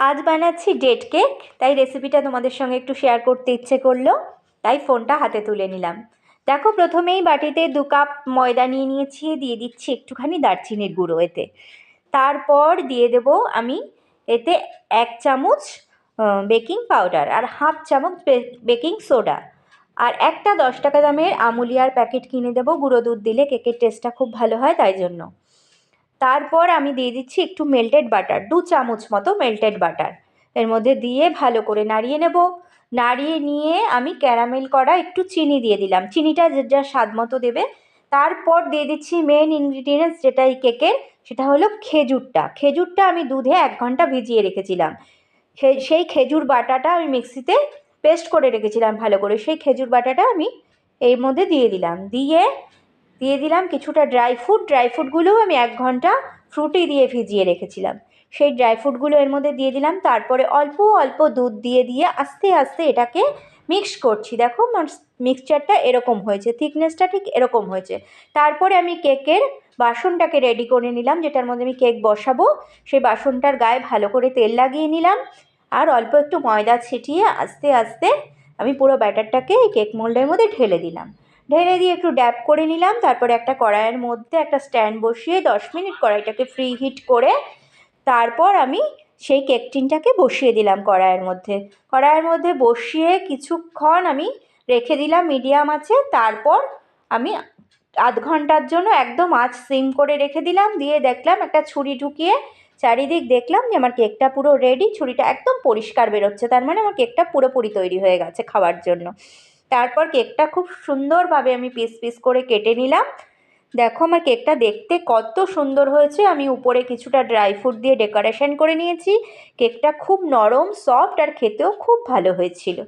আজ বানাচ্ছি date cake, তাই রেসিপিটা তোমাদের সঙ্গে একটু শেয়ার করতে ইচ্ছে করলো, তাই ফোনটা হাতে তুলে নিলাম। দেখো, প্রথমেই বাটিতে 2 কাপ ময়দা নিয়ে নিয়েছি, দিয়ে দিচ্ছি একটুখানি দারচিনির গুঁড়ো এতে। তারপর দিয়ে দেব আমি এতে 1 চামচ বেকিং পাউডার আর হাফ চামচ বেকিং সোডা, আর একটা 10 টাকা দামের আমুলিয়ার প্যাকেট কিনে দেবো। গুঁড়ো দুধ দিলে কেকের টেস্টটা খুব ভালো হয়, তাই জন্য। তারপর আমি দিয়ে দিচ্ছি একটু মেল্টেড বাটার, 2 চামচ মতো মেল্টেড বাটার এর মধ্যে দিয়ে ভালো করে নাড়িয়ে নেব। নাড়িয়ে নিয়ে আমি ক্যারামেল করা একটু চিনি দিয়ে দিলাম, চিনিটা যে যার স্বাদ মতো দেবে। তারপর দিয়ে দিচ্ছি মেন ইনগ্রিডিয়েন্টস যেটা এই কেকের, সেটা হলো খেজুরটা। খেজুরটা আমি দুধে 1 ঘন্টা ভিজিয়ে রেখেছিলাম। সেই খেজুর বাটাটা আমি মিক্সিতে পেস্ট করে রেখেছিলাম ভালো করে, সেই খেজুর বাটাটা আমি এর মধ্যে দিয়ে দিলাম। দিয়ে দিলাম কিছুটা ড্রাই ফ্রুটগুলোও আমি 1 ঘন্টা ফ্রুটি দিয়ে ভিজিয়ে রেখেছিলাম, সেই ড্রাই ফ্রুটগুলো এর মধ্যে দিয়ে দিলাম। তারপরে অল্প অল্প দুধ দিয়ে আস্তে আস্তে এটাকে মিক্স করছি। দেখো মিক্সচারটা এরকম হয়েছে, থিকনেসটা ঠিক এরকম হয়েছে। তারপরে আমি কেকের বাসনটাকে রেডি করে নিলাম, যেটার মধ্যে আমি কেক বসাবো। সেই বাসনটার গায়ে ভালো করে তেল লাগিয়ে নিলাম, আর অল্প একটু ময়দা ছিটিয়ে আস্তে আস্তে আমি পুরো ব্যাটারটাকে এই কেক মোল্ডের মধ্যে ঢেলে দিলাম। ঢেলে দিয়ে একটু ড্যাপ করে নিলাম। তারপরে একটা কড়াইয়ের মধ্যে একটা স্ট্যান্ড বসিয়ে 10 মিনিট কড়াইটাকে ফ্রি হিট করে তারপর আমি সেই কেক টিনটাকে বসিয়ে দিলাম কড়াইয়ের মধ্যে বসিয়ে কিছুক্ষণ আমি রেখে দিলাম মিডিয়াম আঁচে। তারপর আমি আধ ঘন্টার জন্য একদম আঁচ সিম করে রেখে দিলাম। দিয়ে দেখলাম, একটা ছুরি ঢুকিয়ে চারিদিক দেখলাম যে আমার কেকটা পুরো রেডি। ছুরিটা একদম পরিষ্কার বেরোচ্ছে, তার মানে আমার কেকটা পুরোপুরি তৈরি হয়ে গেছে খাওয়ার জন্য। তারপর কেকটা খুব সুন্দরভাবে আমি পিস পিস করে কেটে নিলাম। দেখো আমার কেকটা দেখতে কত সুন্দর হয়েছে। আমি উপরে কিছুটা ড্রাই ফ্রুট দিয়ে ডেকোরেশন করে নিয়েছি। কেকটা খুব নরম, সফট, আর খেতেও খুব ভালো হয়েছিল।